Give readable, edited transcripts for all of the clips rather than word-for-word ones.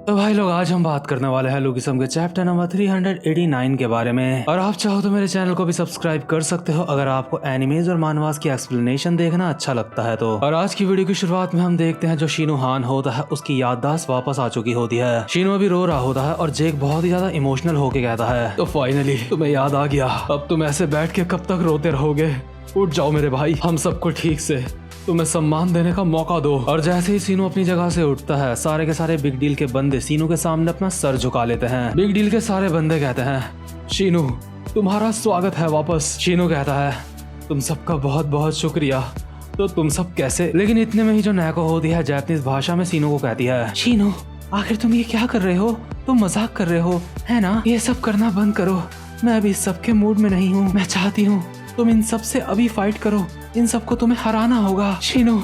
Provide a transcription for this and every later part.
तो भाई लोग, आज हम बात करने वाले हैं लुकिसम के चैप्टर नंबर 389 के बारे में। और आप चाहो तो मेरे चैनल को भी सब्सक्राइब कर सकते हो अगर आपको एनिमेज और मानवास की एक्सप्लेनेशन देखना अच्छा लगता है तो। और आज की वीडियो की शुरुआत में हम देखते हैं जो शीनू हान होता है उसकी याददाश्त वापस आ चुकी होती है। शीनू अभी रो रहा होता है और जेक बहुत ही ज्यादा इमोशनल होके कहता है, तो फाइनली तुम्हें याद आ गया। अब तुम ऐसे बैठ के कब तक रोते रहोगे? उठ जाओ मेरे भाई, हम सबको ठीक से तुम्हें सम्मान देने का मौका दो। और जैसे ही सीनू अपनी जगह से उठता है, सारे के सारे बिग डील के बंदे सीनू के सामने अपना सर झुका लेते हैं। बिग डील के सारे बंदे कहते हैं, शीनू तुम्हारा स्वागत है वापस। शीनू कहता है, तुम सबका बहुत बहुत शुक्रिया। तो तुम सब कैसे? लेकिन इतने में ही जो नैको होती है जापानीज भाषा में सीनू को कहती है, शीनू आखिर तुम ये क्या कर रहे हो? तुम मजाक कर रहे हो है ना? ये सब करना बंद करो। मैं अभी इस सब के मूड में नहीं हूँ। मैं चाहती हूँ तुम इन सब से अभी फाइट करो। इन सबको तुम्हें हराना होगा। शीनू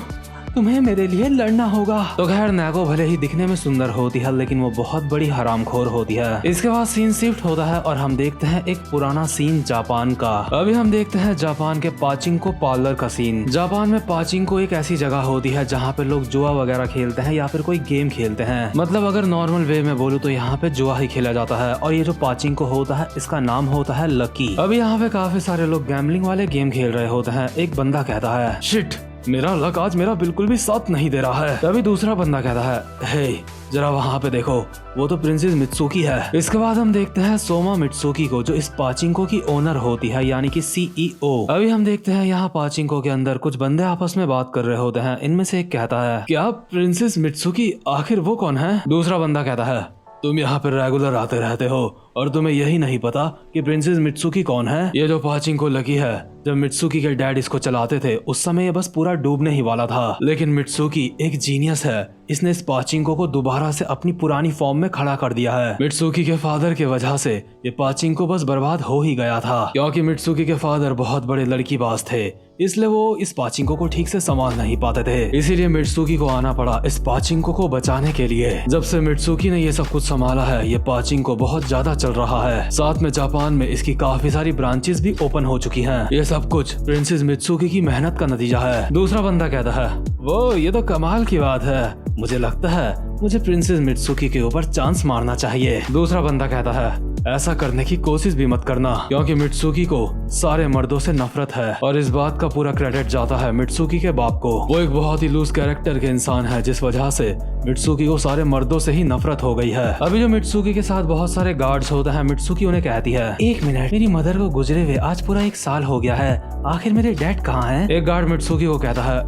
तुम्हें मेरे लिए लड़ना होगा। तो खैर नैको भले ही दिखने में सुंदर होती है लेकिन वो बहुत बड़ी हरामखोर होती है। इसके बाद सीन शिफ्ट होता है और हम देखते हैं एक पुराना सीन जापान का। अभी हम देखते हैं जापान के पाचिंको पार्लर का सीन। जापान में पाचिंको एक ऐसी जगह होती है जहाँ पे लोग जुआ वगैरह खेलते हैं या फिर कोई गेम खेलते हैं। मतलब अगर नॉर्मल वे में बोलूँ तो यहाँ पे जुआ ही खेला जाता है। और ये जो पाचिंको होता है इसका नाम होता है लकी। अभी यहाँ पे काफी सारे लोग गैम्बलिंग वाले गेम खेल रहे होते हैं। एक बंदा कहता है, शिट मेरा लक आज मेरा बिल्कुल भी साथ नहीं दे रहा है। तभी दूसरा बंदा कहता है, हे जरा वहाँ पे देखो, वो तो प्रिंसेस मित्सुकी है। इसके बाद हम देखते हैं सोमा मित्सुकी को, जो इस पाचिंको की ओनर होती है यानी कि सीईओ। अभी हम देखते हैं यहाँ पाचिंको के अंदर कुछ बंदे आपस में बात कर रहे होते हैं। इनमें से एक कहता है, क्या प्रिंसेस मित्सुकी आखिर वो कौन है? दूसरा बंदा कहता है, तुम यहाँ पर रेगुलर आते रहते हो और तुम्हें यही नहीं पता कि प्रिंसेस मित्सुकी कौन है? ये जो पाचिंको लकी है, जब मित्सुकी के डैड इसको चलाते थे उस समय ये बस पूरा डूबने ही वाला था। लेकिन मित्सुकी एक जीनियस है। इसने इस पाचिंको को दोबारा से अपनी पुरानी फॉर्म में खड़ा कर दिया है। मित्सुकी के फादर के वजह से ये पाचिंको बस बर्बाद हो ही गया था, क्योंकि मित्सुकी के फादर बहुत बड़े लड़कीबाज थे। इसलिए वो इस पाचिंको को ठीक से संभाल नहीं पाते थे। इसीलिए मित्सुकी को आना पड़ा इस पाचिंको को बचाने के लिए। जब से मित्सुकी ने ये सब कुछ संभाला है, ये पाचिंको बहुत ज्यादा चल रहा है। साथ में जापान में इसकी काफी सारी ब्रांचेस भी ओपन हो चुकी हैं। ये सब कुछ प्रिंसेस मित्सुकी की मेहनत का नतीजा है। दूसरा बंदा कहता है, वो ये तो कमाल की बात है। मुझे लगता है मुझे प्रिंसेस मित्सुकी के ऊपर चांस मारना चाहिए। दूसरा बंदा कहता है, ऐसा करने की कोशिश भी मत करना, क्योंकि मित्सुकी को सारे मर्दों से नफरत है। और इस बात का पूरा क्रेडिट जाता है मित्सुकी के बाप को। वो एक बहुत ही लूज कैरेक्टर के इंसान है, जिस वजह से मित्सुकी को सारे मर्दों से ही नफरत हो गई है। अभी जो मित्सुकी के साथ बहुत सारे गार्ड्स होते हैं, मित्सुकी उन्हें कहती है, एक मिनट, मेरी मदर को गुजरे हुए आज पूरा 1 साल हो गया है। आखिर मेरे डैड कहाँ हैं? एक गार्ड मित्सुकी को कहता है,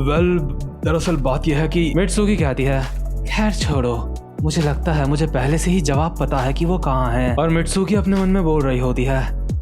वेल दरअसल बात यह है कि। मित्सुकी कहती है, खैर छोड़ो, मुझे लगता है मुझे पहले से ही जवाब पता है कि वो कहाँ है। और मित्सुकी अपने मन में बोल रही होती है,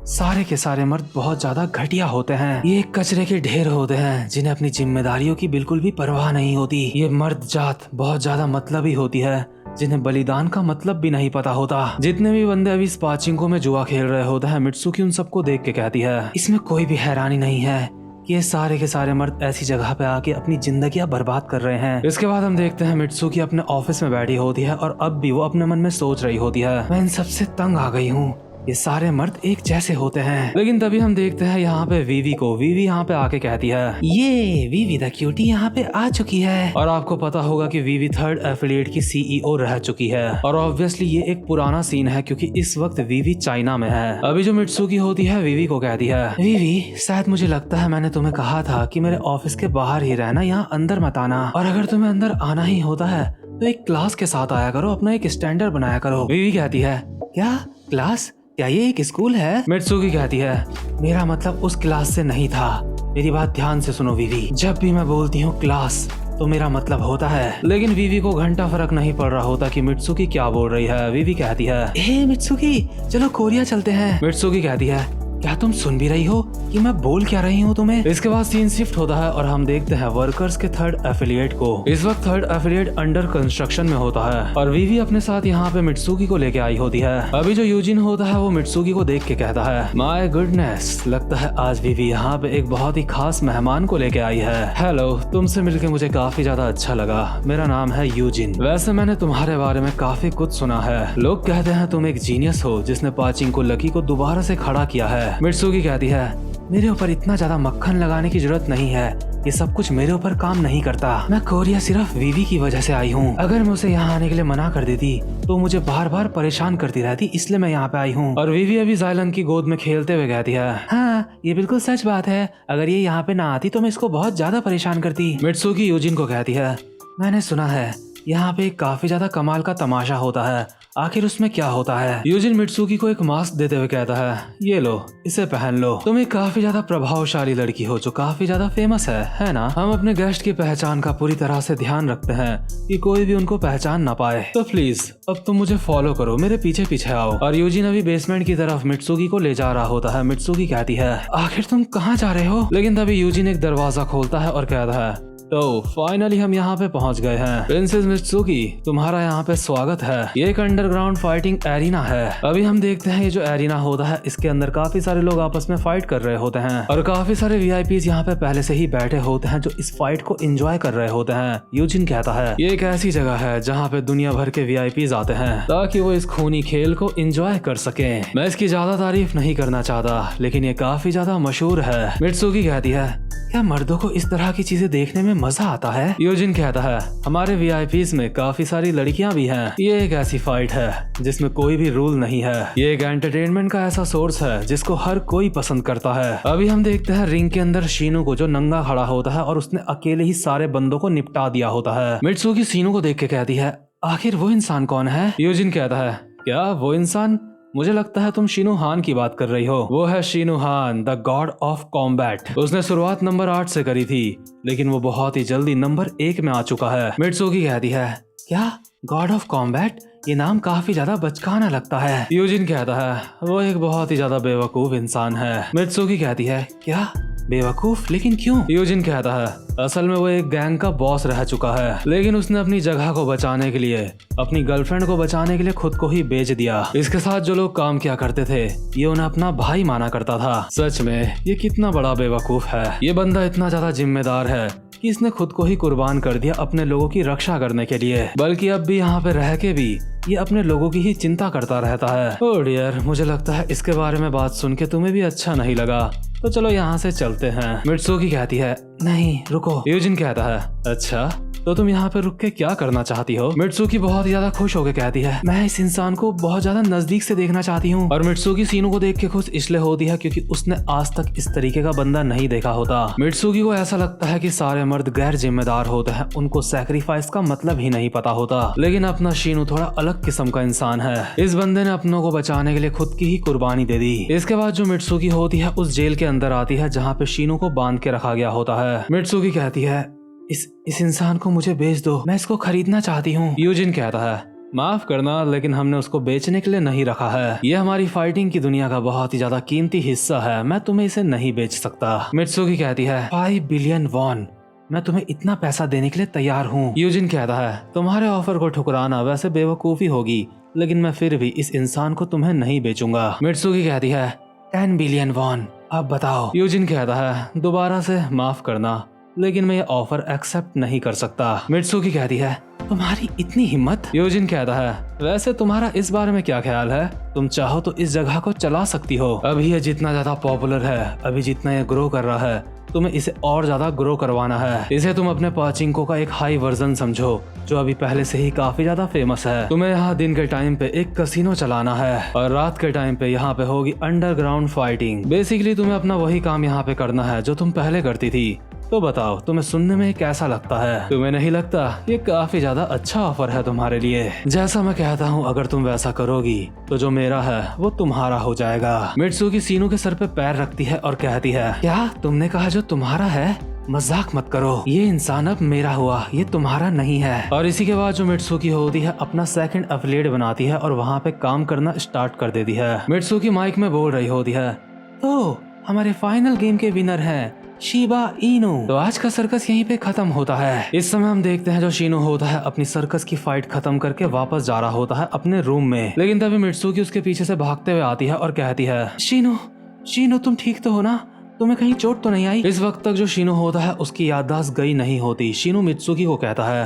सारे के सारे मर्द बहुत ज्यादा घटिया होते हैं। ये कचरे के ढेर होते हैं जिन्हें अपनी जिम्मेदारियों की बिल्कुल भी परवाह नहीं होती। ये मर्द जात बहुत ज्यादा मतलबी होती है, जिन्हें बलिदान का मतलब भी नहीं पता होता। जितने भी बंदे अभी इस पाचिंको में जुआ खेल रहे होते हैं, मित्सुकी उन सबको देख के कहती है, इसमें कोई भी हैरानी नहीं है, ये सारे के सारे मर्द ऐसी जगह पे आके अपनी जिंदगियां बर्बाद कर रहे हैं। इसके बाद हम देखते हैं मित्सुकी अपने ऑफिस में बैठी होती है और अब भी वो अपने मन में सोच रही होती है, मैं इन सबसे तंग आ गई हूँ। ये सारे मर्द एक जैसे होते हैं। लेकिन तभी हम देखते हैं यहाँ पे वीवी को। वीवी यहाँ पे आके कहती है, ये वीवी द क्यूटी यहाँ पे आ चुकी है। और आपको पता होगा कि वीवी 3rd एफिलिएट की सीईओ रह चुकी है। और ऑब्वियसली ये एक पुराना सीन है क्योंकि इस वक्त वीवी चाइना में है। अभी जो मित्सुकी होती है वीवी को कहती है, वीवी शायद मुझे लगता है मैंने तुम्हें कहा था कि मेरे ऑफिस के बाहर ही रहना, यहाँ अंदर मत आना। और अगर तुम्हें अंदर आना ही होता है तो एक क्लास के साथ आया करो, अपना एक स्टैंडर्ड बनाया करो। वीवी कहती है, क्या क्लास? क्या ये एक स्कूल है? मित्सुकी कहती है, मेरा मतलब उस क्लास से नहीं था। मेरी बात ध्यान से सुनो वीवी, जब भी मैं बोलती हूँ क्लास तो मेरा मतलब होता है। लेकिन वीवी को घंटा फर्क नहीं पड़ रहा होता कि मित्सुकी क्या बोल रही है। वीवी कहती है, हे मित्सुकी चलो कोरिया चलते हैं। मित्सुकी कहती है, क्या तुम सुन भी रही हो कि मैं बोल क्या रही हूँ तुम्हें? इसके बाद सीन शिफ्ट होता है और हम देखते हैं वर्कर्स के 3rd एफिलिएट को। इस वक्त 3rd एफिलिएट अंडर कंस्ट्रक्शन में होता है और वीवी अपने साथ यहाँ पे मित्सुकी को लेके आई होती है। अभी जो यूजिन होता है वो मित्सुकी को देख के कहता है, माय गुडनेस, लगता है आज वीवी यहाँ पे एक बहुत ही खास मेहमान को लेके आई है। हेलो, तुमसे मिलके मुझे काफी ज्यादा अच्छा लगा। मेरा नाम है यूजिन। वैसे मैंने तुम्हारे बारे में काफी कुछ सुना है। लोग कहते हैं तुम एक जीनियस हो जिसने पाचिंको लकी को दोबारा से खड़ा किया है। मित्सुकी कहती है, मेरे ऊपर इतना ज्यादा मक्खन लगाने की जरूरत नहीं है। ये सब कुछ मेरे ऊपर काम नहीं करता। मैं कोरिया सिर्फ वीवी की वजह से आई हूँ। अगर मैं उसे यहाँ आने के लिए मना कर देती तो मुझे बार बार परेशान करती रहती, इसलिए मैं यहाँ पे आई हूँ। और वीवी अभी जायलन की गोद में खेलते हुए कहती है, हाँ ये बिल्कुल सच बात है, अगर ये यहाँ पे ना आती तो मैं इसको बहुत ज्यादा परेशान करती। मित्सुकी यूजिन को कहती है, मैंने सुना है यहाँ पे काफी ज्यादा कमाल का तमाशा होता है, आखिर उसमें क्या होता है। यूजिन मित्सुकी को एक मास्क देते हुए कहता है, ये लो इसे पहन लो, तुम एक काफी ज्यादा प्रभावशाली लड़की हो जो काफी ज्यादा फेमस है ना। हम अपने गेस्ट की पहचान का पूरी तरह से ध्यान रखते हैं कि कोई भी उनको पहचान ना पाए, तो प्लीज अब तुम मुझे फॉलो करो, मेरे पीछे पीछे आओ। और यूजिन अभी बेसमेंट की तरफ मित्सुकी को ले जा रहा होता है। मित्सुकी कहती है, आखिर तुम कहाँ जा रहे हो। लेकिन तभी यूजिन एक दरवाजा खोलता है और कहता है, तो फाइनली हम यहाँ पे पहुँच गए हैं। प्रिंसेस मित्सुकी, तुम्हारा यहाँ पे स्वागत है। ये एक अंडरग्राउंड फाइटिंग एरिना है। अभी हम देखते हैं ये जो एरिना होता है इसके अंदर काफी सारे लोग आपस में फाइट कर रहे होते हैं और काफी सारे वीआईपीज यहाँ पे पहले से ही बैठे होते हैं जो इस फाइट को एंजॉय कर रहे होते हैं। यूजिन कहता है, ये एक ऐसी जगह है जहाँ पे दुनिया भर के वीआईपीज आते हैं ताकि वो इस खूनी खेल को एंजॉय कर सके। मैं इसकी ज्यादा तारीफ नहीं करना चाहता, लेकिन ये काफी ज्यादा मशहूर है। मित्सुकी कहती है, क्या मर्दों को इस तरह की चीजें देखने में मजा आता है। यूजिन कहता है, हमारे वीआईपीज में काफी सारी लड़कियां भी हैं। ये एक ऐसी फाइट है जिसमें कोई भी रूल नहीं है। ये एक एंटरटेनमेंट का ऐसा सोर्स है जिसको हर कोई पसंद करता है। अभी हम देखते हैं रिंग के अंदर शीनू को जो नंगा खड़ा होता है और उसने अकेले ही सारे बंदों को निपटा दिया होता है। मित्सुकी शीनू को देख के कहती है, आखिर वो इंसान कौन है। यूजिन कहता है, क्या वो इंसान, मुझे लगता है तुम शीनू हान की बात कर रही हो। वो है शीनू हान, द गॉड ऑफ कॉम्बैट। उसने शुरुआत नंबर 8 से करी थी, लेकिन वो बहुत ही जल्दी नंबर 1 में आ चुका है। मित्सुकी कहती है, क्या गॉड ऑफ कॉम्बैट, ये नाम काफी ज्यादा बचकाना लगता है। यूजिन कहता है, वो एक बहुत ही ज्यादा बेवकूफ इंसान है। मित्सुकी कहती है, क्या बेवकूफ, लेकिन क्यों। यूजिन कहता है, असल में वो एक गैंग का बॉस रह चुका है, लेकिन उसने अपनी जगह को बचाने के लिए, अपनी गर्लफ्रेंड को बचाने के लिए खुद को ही बेच दिया। इसके साथ जो लोग काम किया करते थे ये उन्हें अपना भाई माना करता था। सच में ये कितना बड़ा बेवकूफ है। ये बंदा इतना ज्यादा जिम्मेदार है कि इसने खुद को ही कुर्बान कर दिया अपने लोगों की रक्षा करने के लिए, बल्कि अब भी यहाँ पे रह के भी ये अपने लोगों की ही चिंता करता रहता है। ओह डियर, मुझे लगता है इसके बारे में बात सुन के तुम्हें भी अच्छा नहीं लगा, तो चलो यहाँ से चलते हैं। मित्सुकी कहती है, नहीं रुको। यूजिन कहता है, अच्छा तो तुम यहाँ पे रुक के क्या करना चाहती हो। मित्सुकी बहुत ही ज्यादा खुश होकर कहती है, मैं इस इंसान को बहुत ज्यादा नजदीक से देखना चाहती हूँ। और मित्सुकी शीनू को देख के खुश इसलिए होती है क्योंकि उसने आज तक इस तरीके का बंदा नहीं देखा होता। मित्सुकी को ऐसा लगता है कि सारे मर्द गैर जिम्मेदार होते हैं, उनको सैक्रिफाइस का मतलब ही नहीं पता होता, लेकिन अपना शीनू थोड़ा अलग किस्म का इंसान है। इस बंदे ने अपनों को बचाने के लिए खुद की ही कुर्बानी दे दी। इसके बाद जो मित्सुकी होती है उस जेल के अंदर आती है जहाँ पे शीनू को बांध के रखा गया होता है। मित्सुकी कहती है, इस इंसान को मुझे बेच दो, मैं इसको खरीदना चाहती हूँ। यूजिन कहता है, माफ करना, लेकिन हमने उसको बेचने के लिए नहीं रखा है। ये हमारी फाइटिंग की दुनिया का बहुत ही ज्यादा कीमती हिस्सा है, मैं तुम्हें इसे नहीं बेच सकता। मित्सुकी कहती है, 5 बिलियन वॉन, मैं तुम्हें इतना पैसा देने के लिए तैयार हूँ। यूजिन कहता है, तुम्हारे ऑफर को ठुकराना वैसे बेवकूफी होगी, लेकिन मैं फिर भी इस इंसान को तुम्हें नहीं बेचूंगा। मित्सुकी कहती है, 10 बिलियन वॉन, अब बताओ। यूजिन कहता है, दोबारा से माफ करना, लेकिन मैं ये ऑफर एक्सेप्ट नहीं कर सकता। मित्सुकी कहती है, तुम्हारी इतनी हिम्मत। यूजिन कहता है, वैसे तुम्हारा इस बारे में क्या ख्याल है, तुम चाहो तो इस जगह को चला सकती हो। अभी ये जितना ज्यादा पॉपुलर है, अभी जितना ये ग्रो कर रहा है, तुम्हें इसे और ज्यादा ग्रो करवाना है। इसे तुम अपने पाचिंको का एक हाई वर्जन समझो जो अभी पहले से ही काफी ज्यादा फेमस है। तुम्हें यहाँ दिन के टाइम पे एक कसिनो चलाना है और रात के टाइम पे यहाँ पे होगी अंडरग्राउंड फाइटिंग। बेसिकली तुम्हें अपना वही काम यहाँ पे करना है जो तुम पहले करती थी। तो बताओ तुम्हें सुनने में कैसा लगता है। तुम्हें नहीं लगता ये काफी ज्यादा अच्छा ऑफर है तुम्हारे लिए। जैसा मैं कहता हूँ अगर तुम वैसा करोगी तो जो मेरा है वो तुम्हारा हो जाएगा। मित्सुकी शीनू के सर पे पैर रखती है और कहती है, क्या तुमने कहा जो तुम्हारा है, मजाक मत करो, ये इंसान अब मेरा हुआ, ये तुम्हारा नहीं है। और इसी के बाद जो मित्सुकी होती है अपना सेकंड एफिलिएट बनाती है और वहाँ पे काम करना स्टार्ट कर देती है। मित्सुकी माइक में बोल रही होती है, तो हमारे फाइनल गेम के विनर हैं शिबा इनू। तो आज का सर्कस यहीं पे खत्म होता है। इस समय हम देखते हैं जो शीनू होता है अपनी सर्कस की फाइट खत्म करके वापस जा रहा होता है अपने रूम में, लेकिन तभी मित्सुकी उसके पीछे से भागते हुए आती है और कहती है, शीनू तुम ठीक तो हो ना, तुम्हें कहीं चोट तो नहीं आई। इस वक्त तक जो शीनू होता है उसकी याददाश्त गई नहीं होती। शीनू मित्सुकी को कहता है,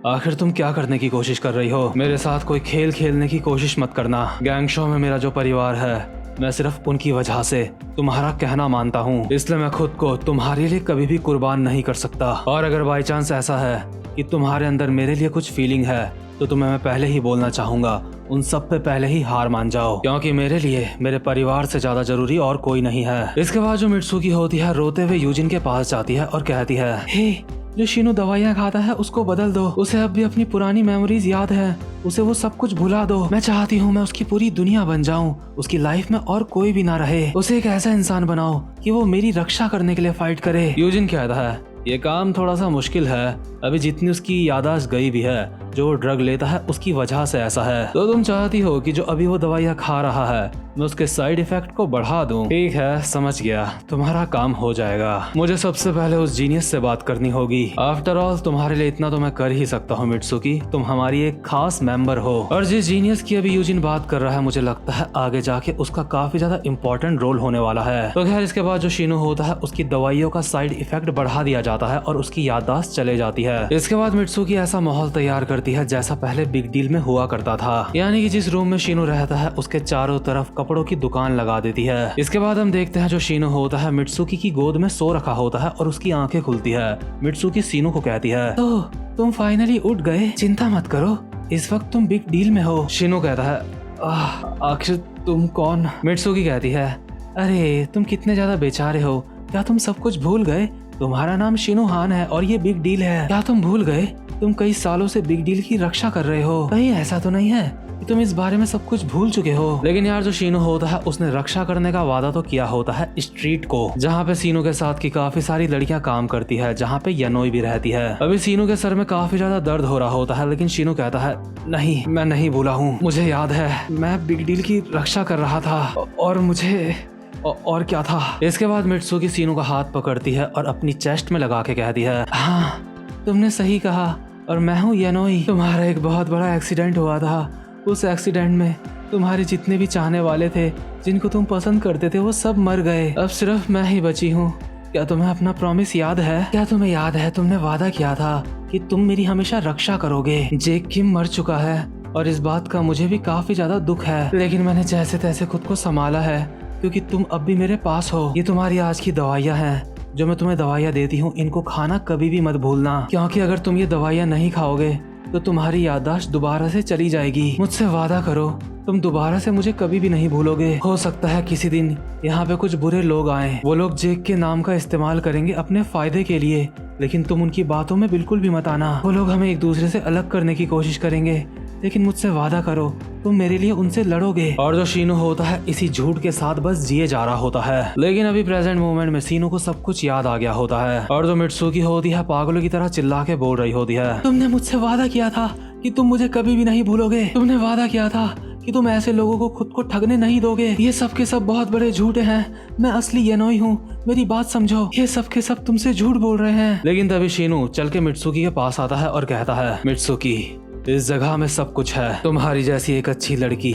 आखिर तुम क्या करने की कोशिश कर रही हो, मेरे साथ कोई खेल खेलने की कोशिश मत करना। गैंग शो में मेरा जो परिवार है मैं सिर्फ उनकी वजह से तुम्हारा कहना मानता हूँ, इसलिए मैं खुद को तुम्हारे लिए कभी भी कुर्बान नहीं कर सकता। और अगर बाई चांस ऐसा है कि तुम्हारे अंदर मेरे लिए कुछ फीलिंग है तो तुम्हें मैं पहले ही बोलना चाहूंगा, उन सब पे पहले ही हार मान जाओ, क्योंकि मेरे लिए मेरे परिवार से ज्यादा जरूरी और कोई नहीं है। इसके बाद जो मित्सुकी होती है रोते हुए यूजिन के पास जाती है और कहती है, हे, जो शिनो दवाइयाँ खाता है उसको बदल दो, उसे अब भी अपनी पुरानी मेमोरीज याद है, उसे वो सब कुछ भुला दो। मैं चाहती हूँ मैं उसकी पूरी दुनिया बन जाऊँ, उसकी लाइफ में और कोई भी ना रहे, उसे एक ऐसा इंसान बनाओ कि वो मेरी रक्षा करने के लिए फाइट करे। यूजिन कहता है, ये काम थोड़ा सा मुश्किल है, अभी जितनी उसकी याददाश्त गई भी है, जो वो ड्रग लेता है उसकी वजह से ऐसा है। तो तुम चाहती हो कि जो अभी वो दवाइयाँ खा रहा है मैं उसके साइड इफेक्ट को बढ़ा दूं? ठीक है, समझ गया, तुम्हारा काम हो जाएगा। मुझे सबसे पहले उस जीनियस से बात करनी होगी। आफ्टर ऑल तुम्हारे लिए इतना तो मैं कर ही सकता हूँ मित्सुकी, तुम हमारी एक खास मेंबर हो। और जिस जीनियस की अभी यूजिन बात कर रहा है मुझे लगता है आगे जाके उसका काफी ज्यादा इम्पोर्टेंट रोल होने वाला है। तो खैर इसके बाद जो शिनो होता है उसकी दवाइयों का साइड इफेक्ट बढ़ा दिया जाता है और उसकी याददाश्त चले जाती है। इसके बाद मित्सुकी ऐसा माहौल तैयार करती है जैसा पहले बिग डील में हुआ करता था, यानी कि जिस रूम में शिनो रहता है उसके चारों तरफ कपड़ों की दुकान लगा देती है। इसके बाद हम देखते हैं जो शिनो होता है मित्सुकी की गोद में सो रखा होता है और उसकी आंखें खुलती है। मित्सुकी शिनो को कहती है, तो तुम फाइनली उठ गए, चिंता मत करो, इस वक्त तुम बिग डील में हो। शिनो कहता है, आखिर तुम कौन? मित्सुकी कहती है, अरे तुम कितने ज्यादा बेचारे हो, क्या तुम सब कुछ भूल गए? तुम्हारा नाम शिनो हान है और ये बिग डील है, क्या तुम भूल गए? तुम कई सालों से बिग डील की रक्षा कर रहे हो, कहीं ऐसा तो नहीं है कि तुम इस बारे में सब कुछ भूल चुके हो? लेकिन यार जो शिनो होता है उसने रक्षा करने का वादा तो किया होता है स्ट्रीट को, जहाँ पे शिनो के साथ की काफी सारी लड़कियां काम करती है, जहाँ पे यनोई भी रहती है। अभी शिनो के सर में काफी ज्यादा दर्द हो रहा होता है, लेकिन शिनो कहता है, नहीं, मैं नहीं भूला हूँ, मुझे याद है, मैं बिग डील की रक्षा कर रहा था और मुझे और क्या था। इसके बाद मित्सुकी शिनो का हाथ पकड़ती है और अपनी चेस्ट में लगा के कहती है, हाँ तुमने सही कहा, और मैं हूँ यनोई। तुम्हारा एक बहुत बड़ा एक्सीडेंट हुआ था, उस एक्सीडेंट में तुम्हारे जितने भी चाहने वाले थे, जिनको तुम पसंद करते थे, वो सब मर गए, अब सिर्फ मैं ही बची हूँ। क्या तुम्हें अपना प्रॉमिस याद है? क्या तुम्हें याद है तुमने वादा किया था कि तुम मेरी हमेशा रक्षा करोगे? जेक किम मर चुका है और इस बात का मुझे भी काफी ज्यादा दुख है, लेकिन मैंने जैसे तैसे खुद को संभाला है क्योंकि तुम अब भी मेरे पास हो। ये तुम्हारी आज की दवाइयाँ हैं, जो मैं तुम्हें दवाइयाँ देती हूँ, इनको खाना कभी भी मत भूलना, क्योंकि अगर तुम ये दवाइयाँ नहीं खाओगे तो तुम्हारी याददाश्त दोबारा से चली जाएगी। मुझसे वादा करो तुम दोबारा से मुझे कभी भी नहीं भूलोगे। हो सकता है किसी दिन यहाँ पे कुछ बुरे लोग आए, वो लोग जेक के नाम का इस्तेमाल करेंगे अपने फायदे के लिए, लेकिन तुम उनकी बातों में बिल्कुल भी मत आना। वो लोग हमें एक दूसरे से अलग करने की कोशिश करेंगे, लेकिन मुझसे वादा करो तुम मेरे लिए उनसे लड़ोगे। और जो शिनो होता है इसी झूठ के साथ बस जिए जा रहा होता है, लेकिन अभी प्रेजेंट मोमेंट में शिनो को सब कुछ याद आ गया होता है। और जो मित्सुकी होती है पागलों की तरह चिल्ला के बोल रही होती है, तुमने मुझसे वादा किया था कि तुम मुझे कभी भी नहीं भूलोगे, तुमने वादा किया था कि तुम ऐसे लोगों को खुद को ठगने नहीं दोगे। ये सब के सब बहुत बड़े झूठे हैं, मैं असली यनोई हूँ, मेरी बात समझो, ये सब के सब तुमसे झूठ बोल रहे हैं। लेकिन तभी शिनो चल के मित्सुकी के पास आता है और कहता है, मित्सुकी इस जगह में सब कुछ है, तुम्हारी जैसी एक अच्छी लड़की,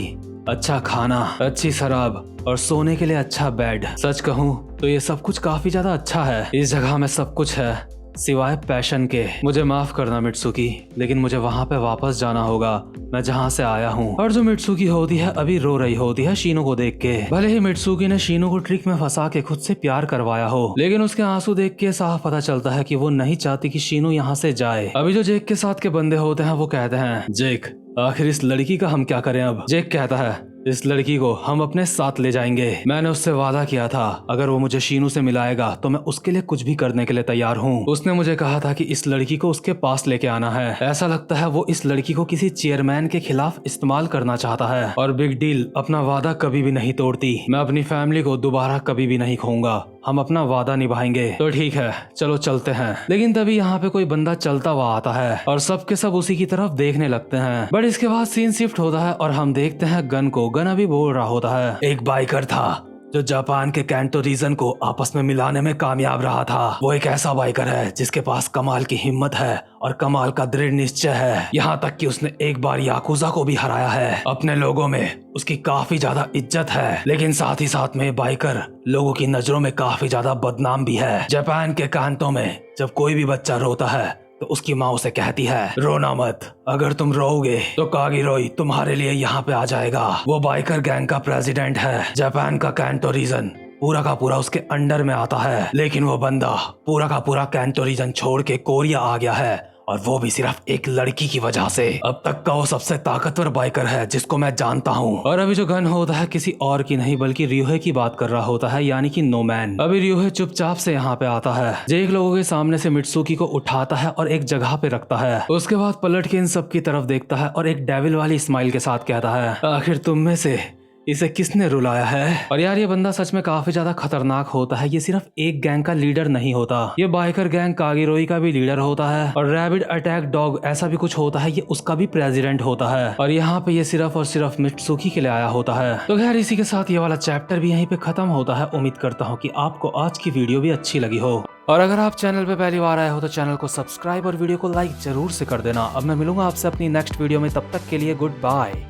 अच्छा खाना, अच्छी शराब और सोने के लिए अच्छा बेड। सच कहूँ तो ये सब कुछ काफी ज्यादा अच्छा है, इस जगह में सब कुछ है सिवाय पैशन के। मुझे माफ करना मित्सुकी, लेकिन मुझे वहाँ पे वापस जाना होगा, मैं जहाँ से आया हूँ। और जो मित्सुकी होती है अभी रो रही होती है शिनो को देख के। भले ही मित्सुकी ने शिनो को ट्रिक में फंसा के खुद से प्यार करवाया हो, लेकिन उसके आंसू देख के साफ पता चलता है कि वो नहीं चाहती कि शिनो यहाँ से जाए। अभी जो जेक के साथ के बंदे होते हैं वो कहते हैं, जेक आखिर इस लड़की का हम क्या करें अब? जेक कहता है, इस लड़की को हम अपने साथ ले जाएंगे, मैंने उससे वादा किया था अगर वो मुझे शिनो से मिलाएगा तो मैं उसके लिए कुछ भी करने के लिए तैयार हूँ। उसने मुझे कहा था कि इस लड़की को उसके पास लेके आना है, ऐसा लगता है वो इस लड़की को किसी चेयरमैन के खिलाफ इस्तेमाल करना चाहता है। और बिग डील अपना वादा कभी भी नहीं तोड़ती, मैं अपनी फैमिली को दोबारा कभी भी नहीं खोऊंगा, हम अपना वादा निभाएंगे। तो ठीक है चलो चलते हैं। लेकिन तभी यहाँ पे कोई बंदा चलता हुआ आता है और सब के सब उसी की तरफ देखने लगते हैं। बट इसके बाद सीन शिफ्ट होता है और हम देखते हैं गन को। गन अभी बोल रहा होता है, एक बाइकर था जो जापान के कैंटो रीजन को आपस में मिलाने में कामयाब रहा था। वो एक ऐसा बाइकर है जिसके पास कमाल की हिम्मत है और कमाल का दृढ़ निश्चय है, यहाँ तक कि उसने एक बार याकुजा को भी हराया है। अपने लोगों में उसकी काफी ज्यादा इज्जत है, लेकिन साथ ही साथ में बाइकर लोगों की नजरों में काफी ज्यादा बदनाम भी है। जापान के कांटो में जब कोई भी बच्चा रोता है तो उसकी माँ उसे कहती है रोना मत, अगर तुम रोओगे तो कागिरोई तुम्हारे लिए यहाँ पे आ जाएगा। वो बाइकर गैंग का प्रेसिडेंट है, जापान का कैंटो रीजन पूरा का पूरा उसके अंडर में आता है, लेकिन वो बंदा पूरा का पूरा कैंटो रीजन छोड़ के कोरिया आ गया है, और वो भी सिर्फ एक लड़की की वजह से। अब तक का वो सबसे ताकतवर बाइकर है जिसको मैं जानता हूँ। और अभी जो गन होता है किसी और की नहीं बल्कि रियोहे की बात कर रहा होता है, यानी कि नोमैन। अभी रियोहे चुपचाप से यहाँ पे आता है, जेक लोगों के सामने से मित्सुकी को उठाता है और एक जगह पे रखता है। उसके बाद पलट के इन सब की तरफ देखता है और एक डेविल वाली स्माइल के साथ कहता है आखिर तुम में से इसे किसने रुलाया है। और यार ये बंदा सच में काफी ज्यादा खतरनाक होता है। ये सिर्फ एक गैंग का लीडर नहीं होता, ये बाइकर गैंग कागिरोई का भी लीडर होता है, और रैबिड अटैक डॉग ऐसा भी कुछ होता है, ये उसका भी प्रेसिडेंट होता है। और यहाँ पे ये सिर्फ और सिर्फ मित्सुकी के लिए आया होता है। तो खैर इसी के साथ ये वाला चैप्टर भी यहीं पे खत्म होता है। उम्मीद करता हूँ कि आपको आज की वीडियो भी अच्छी लगी हो, और अगर आप चैनल पे पहली बार आए हो तो चैनल को सब्सक्राइब और वीडियो को लाइक जरूर से कर देना। अब मैं मिलूंगा आपसे अपनी नेक्स्ट वीडियो में, तब तक के लिए गुड बाय।